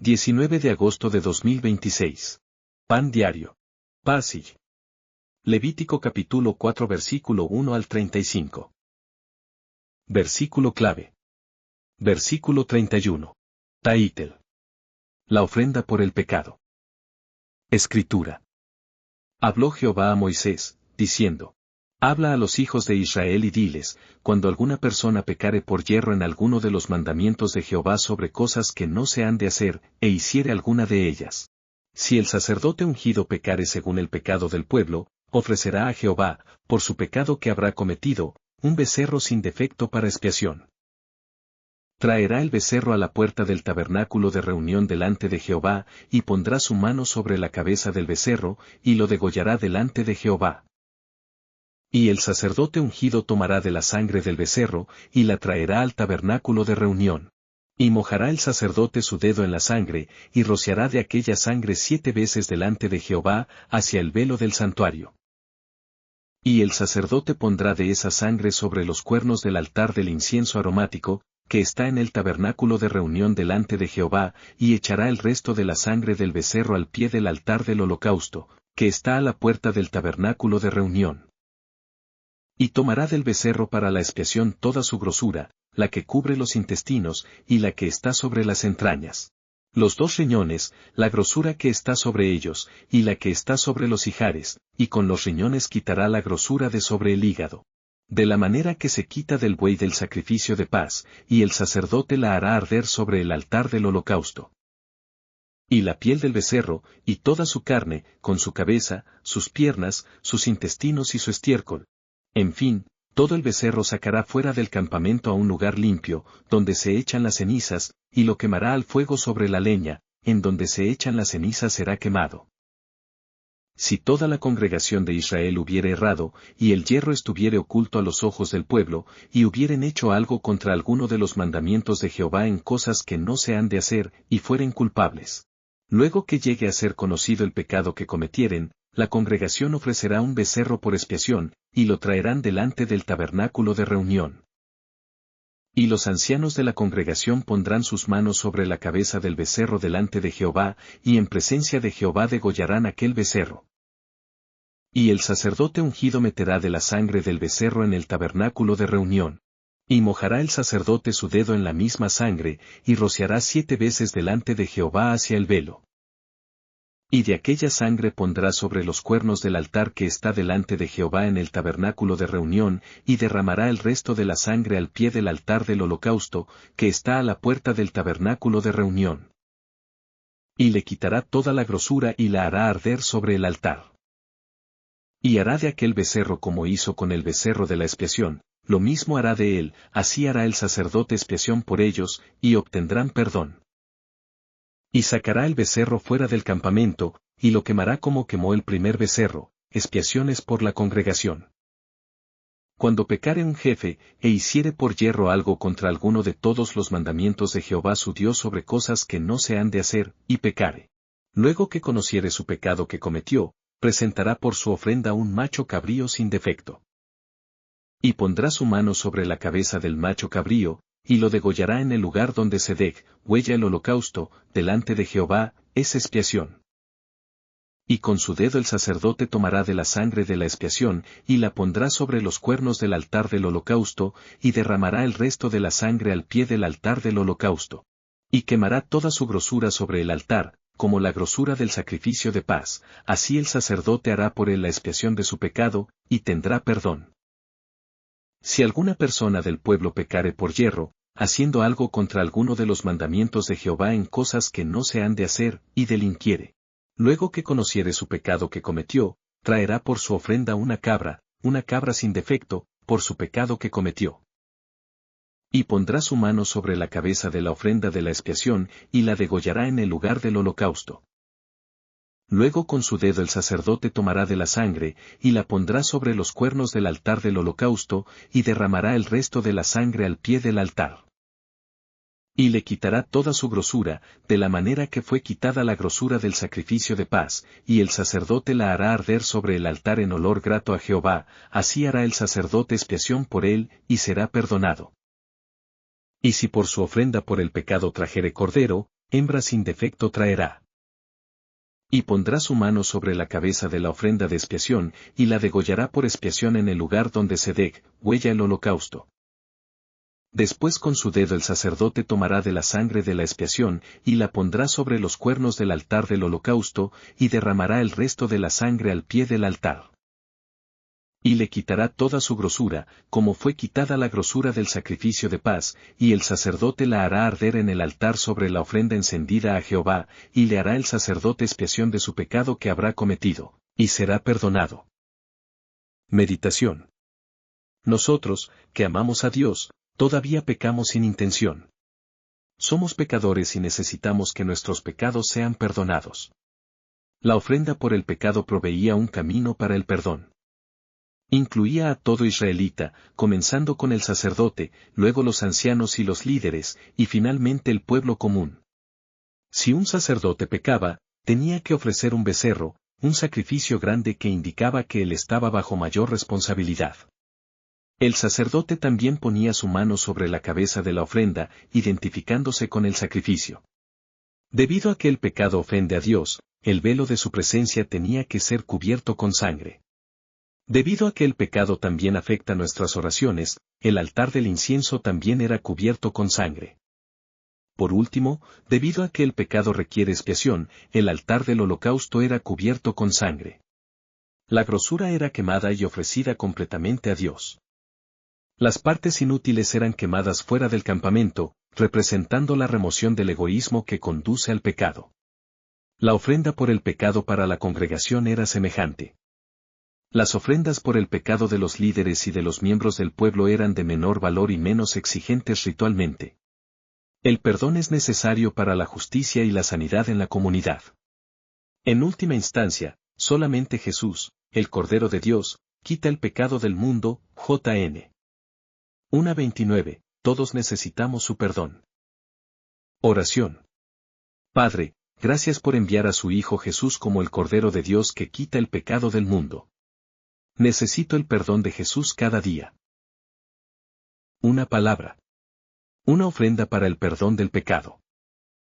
19 de agosto de 2026. Pan diario. Passage. Levítico capítulo 4 versículo 1 al 35. Versículo clave. Versículo 31. Taitel. La ofrenda por el pecado. Escritura. Habló Jehová a Moisés, diciendo: Habla a los hijos de Israel y diles, cuando alguna persona pecare por yerro en alguno de los mandamientos de Jehová sobre cosas que no se han de hacer, e hiciere alguna de ellas. Si el sacerdote ungido pecare según el pecado del pueblo, ofrecerá a Jehová, por su pecado que habrá cometido, un becerro sin defecto para expiación. Traerá el becerro a la puerta del tabernáculo de reunión delante de Jehová, y pondrá su mano sobre la cabeza del becerro, y lo degollará delante de Jehová. Y el sacerdote ungido tomará de la sangre del becerro, y la traerá al tabernáculo de reunión. Y mojará el sacerdote su dedo en la sangre, y rociará de aquella sangre 7 veces delante de Jehová, hacia el velo del santuario. Y el sacerdote pondrá de esa sangre sobre los cuernos del altar del incienso aromático, que está en el tabernáculo de reunión delante de Jehová, y echará el resto de la sangre del becerro al pie del altar del holocausto, que está a la puerta del tabernáculo de reunión. Y tomará del becerro para la expiación toda su grosura, la que cubre los intestinos, y la que está sobre las entrañas. Los 2 riñones, la grosura que está sobre ellos, y la que está sobre los ijares, y con los riñones quitará la grosura de sobre el hígado. De la manera que se quita del buey del sacrificio de paz, y el sacerdote la hará arder sobre el altar del holocausto. Y la piel del becerro, y toda su carne, con su cabeza, sus piernas, sus intestinos y su estiércol. En fin, todo el becerro sacará fuera del campamento a un lugar limpio, donde se echan las cenizas, y lo quemará al fuego sobre la leña, en donde se echan las cenizas será quemado. Si toda la congregación de Israel hubiere errado, y el yerro estuviere oculto a los ojos del pueblo, y hubieren hecho algo contra alguno de los mandamientos de Jehová en cosas que no se han de hacer, y fueren culpables. Luego que llegue a ser conocido el pecado que cometieren, la congregación ofrecerá un becerro por expiación, y lo traerán delante del tabernáculo de reunión. Y los ancianos de la congregación pondrán sus manos sobre la cabeza del becerro delante de Jehová, y en presencia de Jehová degollarán aquel becerro. Y el sacerdote ungido meterá de la sangre del becerro en el tabernáculo de reunión. Y mojará el sacerdote su dedo en la misma sangre, y rociará 7 veces delante de Jehová hacia el velo. Y de aquella sangre pondrá sobre los cuernos del altar que está delante de Jehová en el tabernáculo de reunión, y derramará el resto de la sangre al pie del altar del holocausto, que está a la puerta del tabernáculo de reunión. Y le quitará toda la grosura y la hará arder sobre el altar. Y hará de aquel becerro como hizo con el becerro de la expiación, lo mismo hará de él, así hará el sacerdote expiación por ellos, y obtendrán perdón. Y sacará el becerro fuera del campamento, y lo quemará como quemó el primer becerro, expiaciones por la congregación. Cuando pecare un jefe, e hiciere por yerro algo contra alguno de todos los mandamientos de Jehová su Dios sobre cosas que no se han de hacer, y pecare. Luego que conociere su pecado que cometió, presentará por su ofrenda un macho cabrío sin defecto. Y pondrá su mano sobre la cabeza del macho cabrío, y lo degollará en el lugar donde se degüella el holocausto, delante de Jehová, es expiación. Y con su dedo el sacerdote tomará de la sangre de la expiación, y la pondrá sobre los cuernos del altar del holocausto, y derramará el resto de la sangre al pie del altar del holocausto. Y quemará toda su grosura sobre el altar, como la grosura del sacrificio de paz, así el sacerdote hará por él la expiación de su pecado, y tendrá perdón. Si alguna persona del pueblo pecare por yerro, haciendo algo contra alguno de los mandamientos de Jehová en cosas que no se han de hacer, y delinquiere. Luego que conociere su pecado que cometió, traerá por su ofrenda una cabra sin defecto, por su pecado que cometió. Y pondrá su mano sobre la cabeza de la ofrenda de la expiación, y la degollará en el lugar del holocausto. Luego con su dedo el sacerdote tomará de la sangre, y la pondrá sobre los cuernos del altar del holocausto, y derramará el resto de la sangre al pie del altar. Y le quitará toda su grosura, de la manera que fue quitada la grosura del sacrificio de paz, y el sacerdote la hará arder sobre el altar en olor grato a Jehová, así hará el sacerdote expiación por él, y será perdonado. Y si por su ofrenda por el pecado trajere cordero, hembra sin defecto traerá. Y pondrá su mano sobre la cabeza de la ofrenda de expiación, y la degollará por expiación en el lugar donde se degüella el holocausto. Después con su dedo el sacerdote tomará de la sangre de la expiación, y la pondrá sobre los cuernos del altar del holocausto, y derramará el resto de la sangre al pie del altar. Y le quitará toda su grosura, como fue quitada la grosura del sacrificio de paz, y el sacerdote la hará arder en el altar sobre la ofrenda encendida a Jehová, y le hará el sacerdote expiación de su pecado que habrá cometido, y será perdonado. Meditación. Nosotros, que amamos a Dios, todavía pecamos sin intención. Somos pecadores y necesitamos que nuestros pecados sean perdonados. La ofrenda por el pecado proveía un camino para el perdón. Incluía a todo israelita, comenzando con el sacerdote, luego los ancianos y los líderes, y finalmente el pueblo común. Si un sacerdote pecaba, tenía que ofrecer un becerro, un sacrificio grande que indicaba que él estaba bajo mayor responsabilidad. El sacerdote también ponía su mano sobre la cabeza de la ofrenda, identificándose con el sacrificio. Debido a que el pecado ofende a Dios, el velo de su presencia tenía que ser cubierto con sangre. Debido a que el pecado también afecta nuestras oraciones, el altar del incienso también era cubierto con sangre. Por último, debido a que el pecado requiere expiación, el altar del holocausto era cubierto con sangre. La grosura era quemada y ofrecida completamente a Dios. Las partes inútiles eran quemadas fuera del campamento, representando la remoción del egoísmo que conduce al pecado. La ofrenda por el pecado para la congregación era semejante. Las ofrendas por el pecado de los líderes y de los miembros del pueblo eran de menor valor y menos exigentes ritualmente. El perdón es necesario para la justicia y la sanidad en la comunidad. En última instancia, solamente Jesús, el Cordero de Dios, quita el pecado del mundo. J.N. 1:29, todos necesitamos su perdón. Oración. Padre, gracias por enviar a su Hijo Jesús como el Cordero de Dios que quita el pecado del mundo. Necesito el perdón de Jesús cada día. Una palabra. Una ofrenda para el perdón del pecado.